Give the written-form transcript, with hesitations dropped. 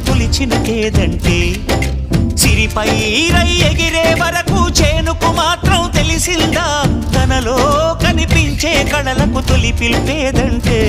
తొలిచిన కేదంటే సిరిపై రై ఎగిరే వరకు చేనుకు మాత్రం తెలిసిందా తనలో కనిపించే కళలకు తొలి పిలిపేదంటే